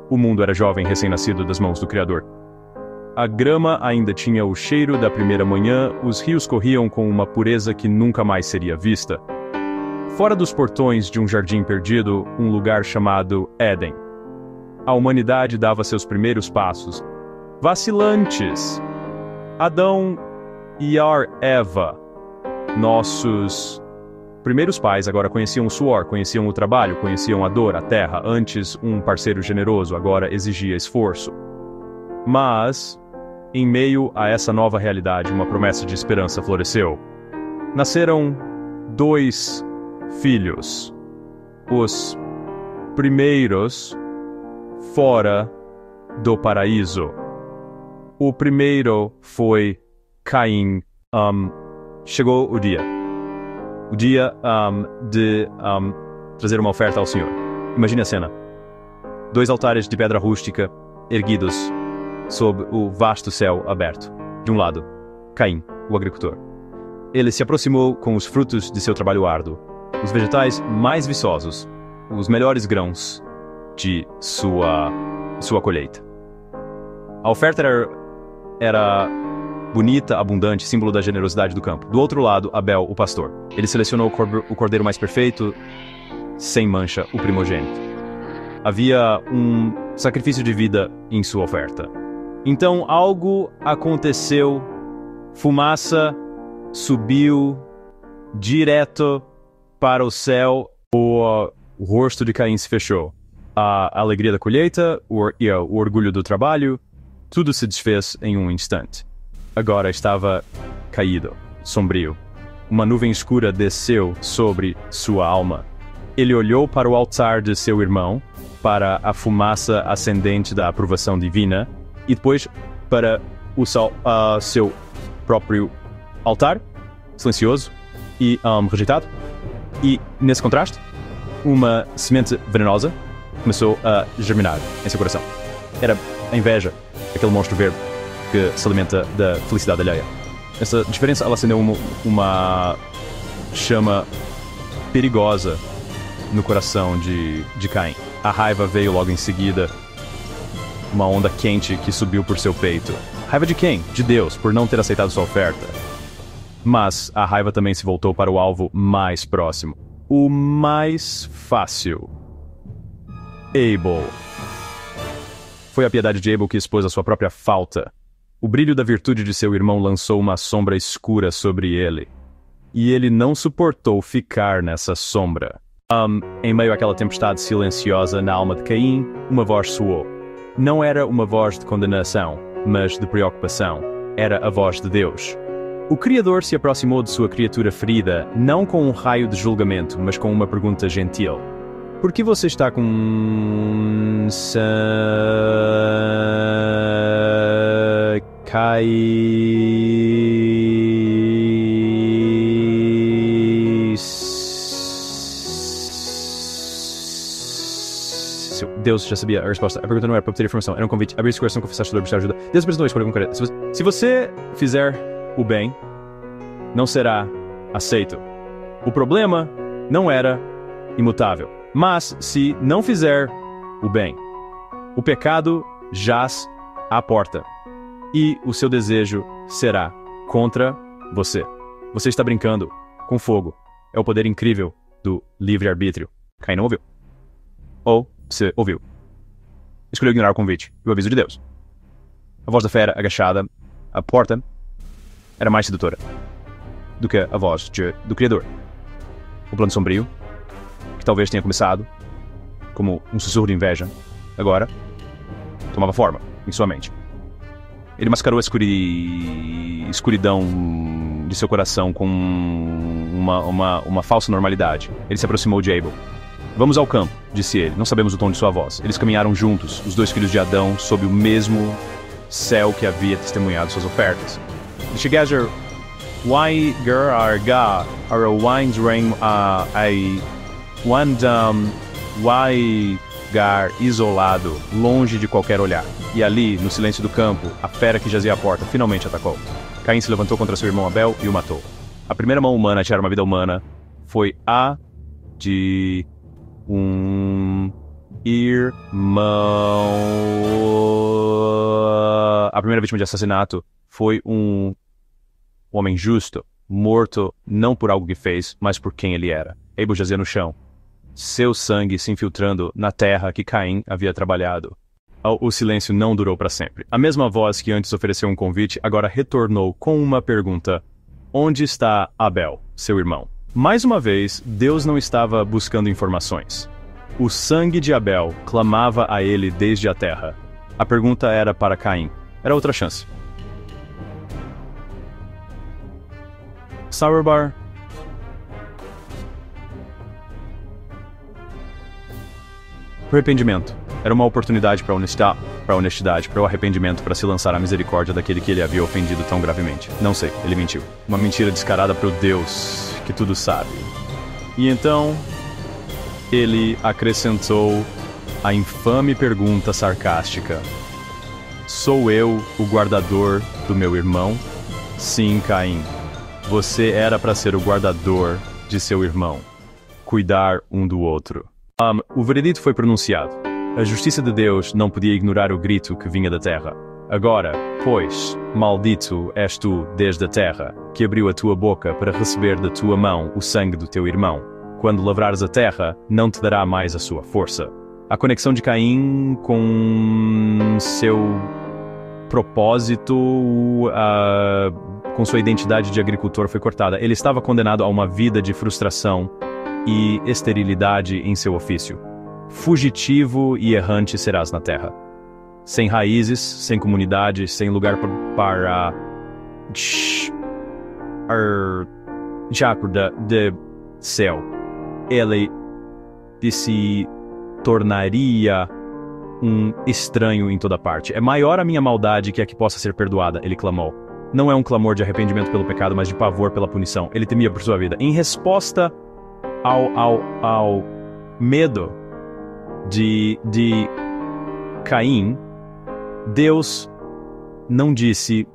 O mundo era jovem, recém-nascido das mãos do Criador. A grama ainda tinha o cheiro da primeira manhã, os rios corriam com uma pureza que nunca mais seria vista. Fora dos portões de um jardim perdido, um lugar chamado Éden. A humanidade dava seus primeiros passos. Vacilantes. Adão e Eva, nossos primeiros pais, agora conheciam o suor, conheciam o trabalho, conheciam a dor, a terra. Antes, um parceiro generoso, agora exigia esforço. Mas, em meio a essa nova realidade, uma promessa de esperança floresceu. Nasceram 2 filhos. Os primeiros fora do paraíso. O primeiro foi Caim. Chegou o dia. O dia de trazer uma oferta ao Senhor. Imagine a cena. 2 altares de pedra rústica erguidos sob o vasto céu aberto. De um lado, Caim, o agricultor. Ele se aproximou com os frutos de seu trabalho árduo, os vegetais mais viçosos, os melhores grãos de sua colheita. A oferta era bonita, abundante, símbolo da generosidade do campo. Do outro lado, Abel, o pastor. Ele selecionou o cordeiro mais perfeito, sem mancha, o primogênito. Havia um sacrifício de vida em sua oferta. Então algo aconteceu, fumaça subiu direto para o céu, o rosto de Caim se fechou. A alegria da colheita, o orgulho do trabalho, tudo se desfez em um instante. Agora estava caído, sombrio. Uma nuvem escura desceu sobre sua alma. Ele olhou para o altar de seu irmão, para a fumaça ascendente da aprovação divina, e depois para o seu próprio altar, silencioso e rejeitado. E, nesse contraste, uma semente venenosa começou a germinar em seu coração. Era a inveja, aquele monstro verde que se alimenta da felicidade alheia. Essa diferença, ela acendeu uma chama perigosa no coração de Caim. A raiva veio logo em seguida, uma onda quente que subiu por seu peito. Raiva de quem? De Deus, por não ter aceitado sua oferta. Mas a raiva também se voltou para o alvo mais próximo, o mais fácil. Abel. Foi a piedade de Abel que expôs a sua própria falta. O brilho da virtude de seu irmão lançou uma sombra escura sobre ele. E ele não suportou ficar nessa sombra. Em meio àquela tempestade silenciosa na alma de Caim, uma voz soou. Não era uma voz de condenação, mas de preocupação. Era a voz de Deus. O Criador se aproximou de sua criatura ferida, não com um raio de julgamento, mas com uma pergunta gentil. Por que você está com Deus já sabia a resposta. A pergunta não era para obter informação, era um convite. Abrir seu coração, confessar sua dor, buscar ajuda. Deus apresentou a escolha concreta. Se você fizer o bem, não será aceito. O problema não era imutável. Mas, se não fizer o bem, o pecado jaz à porta. E o seu desejo será contra você. Você está brincando com fogo. É o poder incrível do livre-arbítrio. Caim não ouviu. Ou você ouviu. Escolheu ignorar o convite e o aviso de Deus. A voz da fera agachada à porta era mais sedutora do que a voz do Criador. O plano sombrio, que talvez tenha começado como um sussurro de inveja, agora tomava forma em sua mente. Ele mascarou a escuridão de seu coração com uma falsa normalidade. Ele se aproximou de Abel. Vamos ao campo, disse ele. Não sabemos o tom de sua voz. Eles caminharam juntos, os 2 filhos de Adão, sob o mesmo céu que havia testemunhado suas ofertas. Together, why gar winds rain gar isolado, longe de qualquer olhar. E ali, no silêncio do campo, a fera que jazia à porta finalmente atacou. Caim se levantou contra seu irmão Abel e o matou. A primeira mão humana a tirar uma vida humana foi a de um irmão. A primeira vítima de assassinato foi um homem justo, morto não por algo que fez, mas por quem ele era. Abel jazia no chão, seu sangue se infiltrando na terra que Caim havia trabalhado. O silêncio não durou para sempre. A mesma voz que antes ofereceu um convite agora retornou com uma pergunta: onde está Abel, seu irmão? Mais uma vez, Deus não estava buscando informações. O sangue de Abel clamava a ele desde a terra. A pergunta era para Caim. Era outra chance. Sourbar. Arrependimento. Era uma oportunidade para a honestidade, para o arrependimento, para se lançar à misericórdia daquele que ele havia ofendido tão gravemente. Não sei, ele mentiu. Uma mentira descarada para o Deus que tudo sabe. E então, ele acrescentou a infame pergunta sarcástica: sou eu o guardador do meu irmão? Sim, Caim. Você era para ser o guardador de seu irmão. Cuidar um do outro. O veredito foi pronunciado. A justiça de Deus não podia ignorar o grito que vinha da terra. Agora, pois, maldito és tu desde a terra, que abriu a tua boca para receber da tua mão o sangue do teu irmão. Quando lavrares a terra, não te dará mais a sua força. A conexão de Caim com seu propósito, com sua identidade de agricultor foi cortada. Ele estava condenado a uma vida de frustração e esterilidade em seu ofício. Fugitivo e errante serás na terra. Sem raízes, sem comunidade, sem lugar para de céu. Ele se tornaria um estranho em toda parte. É maior a minha maldade que a que possa ser perdoada, ele clamou. Não é um clamor de arrependimento pelo pecado, mas de pavor pela punição. Ele temia por sua vida. Em resposta ao medo de Caim, Deus não disse,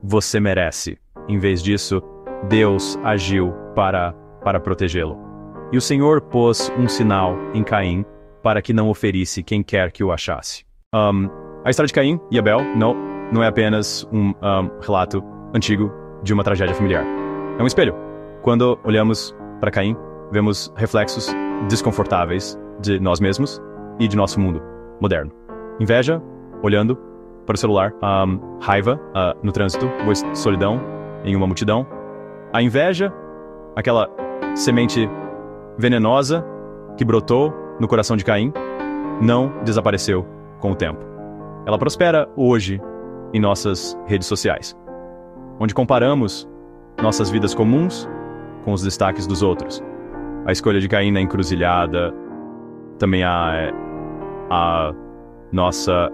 você merece. Em vez disso, Deus agiu para protegê-lo. E o Senhor pôs um sinal em Caim para que não o ferisse quem quer que o achasse. A história de Caim e Abel não é apenas um relato antigo de uma tragédia familiar. É um espelho. Quando olhamos para Caim, vemos reflexos desconfortáveis de nós mesmos e de nosso mundo moderno. Inveja, olhando para o celular. Raiva no trânsito, solidão em uma multidão. A inveja, aquela semente venenosa que brotou no coração de Caim, não desapareceu com o tempo. Ela prospera hoje em nossas redes sociais, onde comparamos nossas vidas comuns com os destaques dos outros. A escolha de Caim na encruzilhada, também a nossa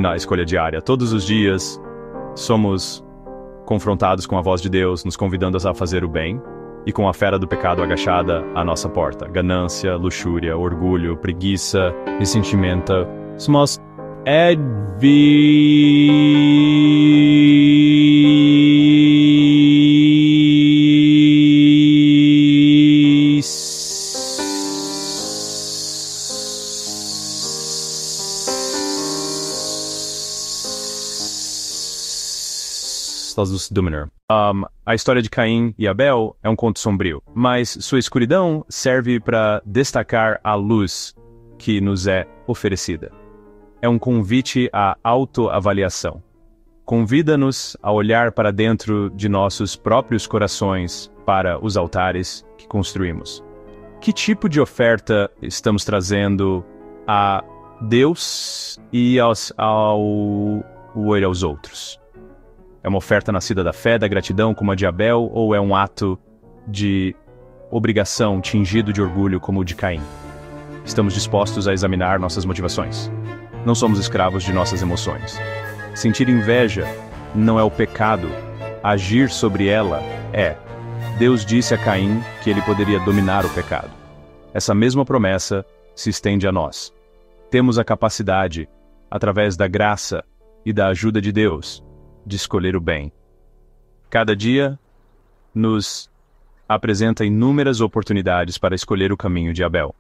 na escolha diária. Todos os dias somos confrontados com a voz de Deus, nos convidando a fazer o bem, e com a fera do pecado agachada à nossa porta. Ganância, luxúria, orgulho, preguiça, ressentimento. Somos a história de Caim e Abel é um conto sombrio, mas sua escuridão serve para destacar a luz que nos é oferecida. É um convite à autoavaliação. Convida-nos a olhar para dentro de nossos próprios corações para os altares que construímos. Que tipo de oferta estamos trazendo a Deus e aos outros? É uma oferta nascida da fé, da gratidão, como a de Abel, ou é um ato de obrigação tingido de orgulho, como o de Caim? Estamos dispostos a examinar nossas motivações. Não somos escravos de nossas emoções. Sentir inveja não é o pecado. Agir sobre ela é. Deus disse a Caim que ele poderia dominar o pecado. Essa mesma promessa se estende a nós. Temos a capacidade, através da graça e da ajuda de Deus, de escolher o bem. Cada dia nos apresenta inúmeras oportunidades para escolher o caminho de Abel,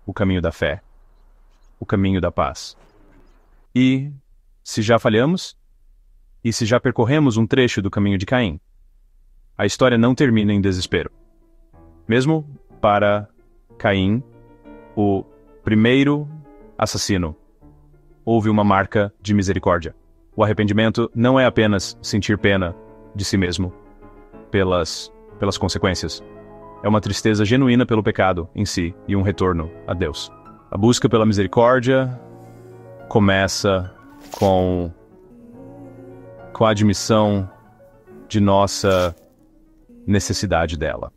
o caminho da fé, o caminho da paz. E, se já falhamos? E se já percorremos um trecho do caminho de Caim? A história não termina em desespero. Mesmo para Caim, o primeiro assassino, houve uma marca de misericórdia. O arrependimento não é apenas sentir pena de si mesmo pelas consequências. É uma tristeza genuína pelo pecado em si e um retorno a Deus. A busca pela misericórdia começa com a admissão de nossa necessidade dela.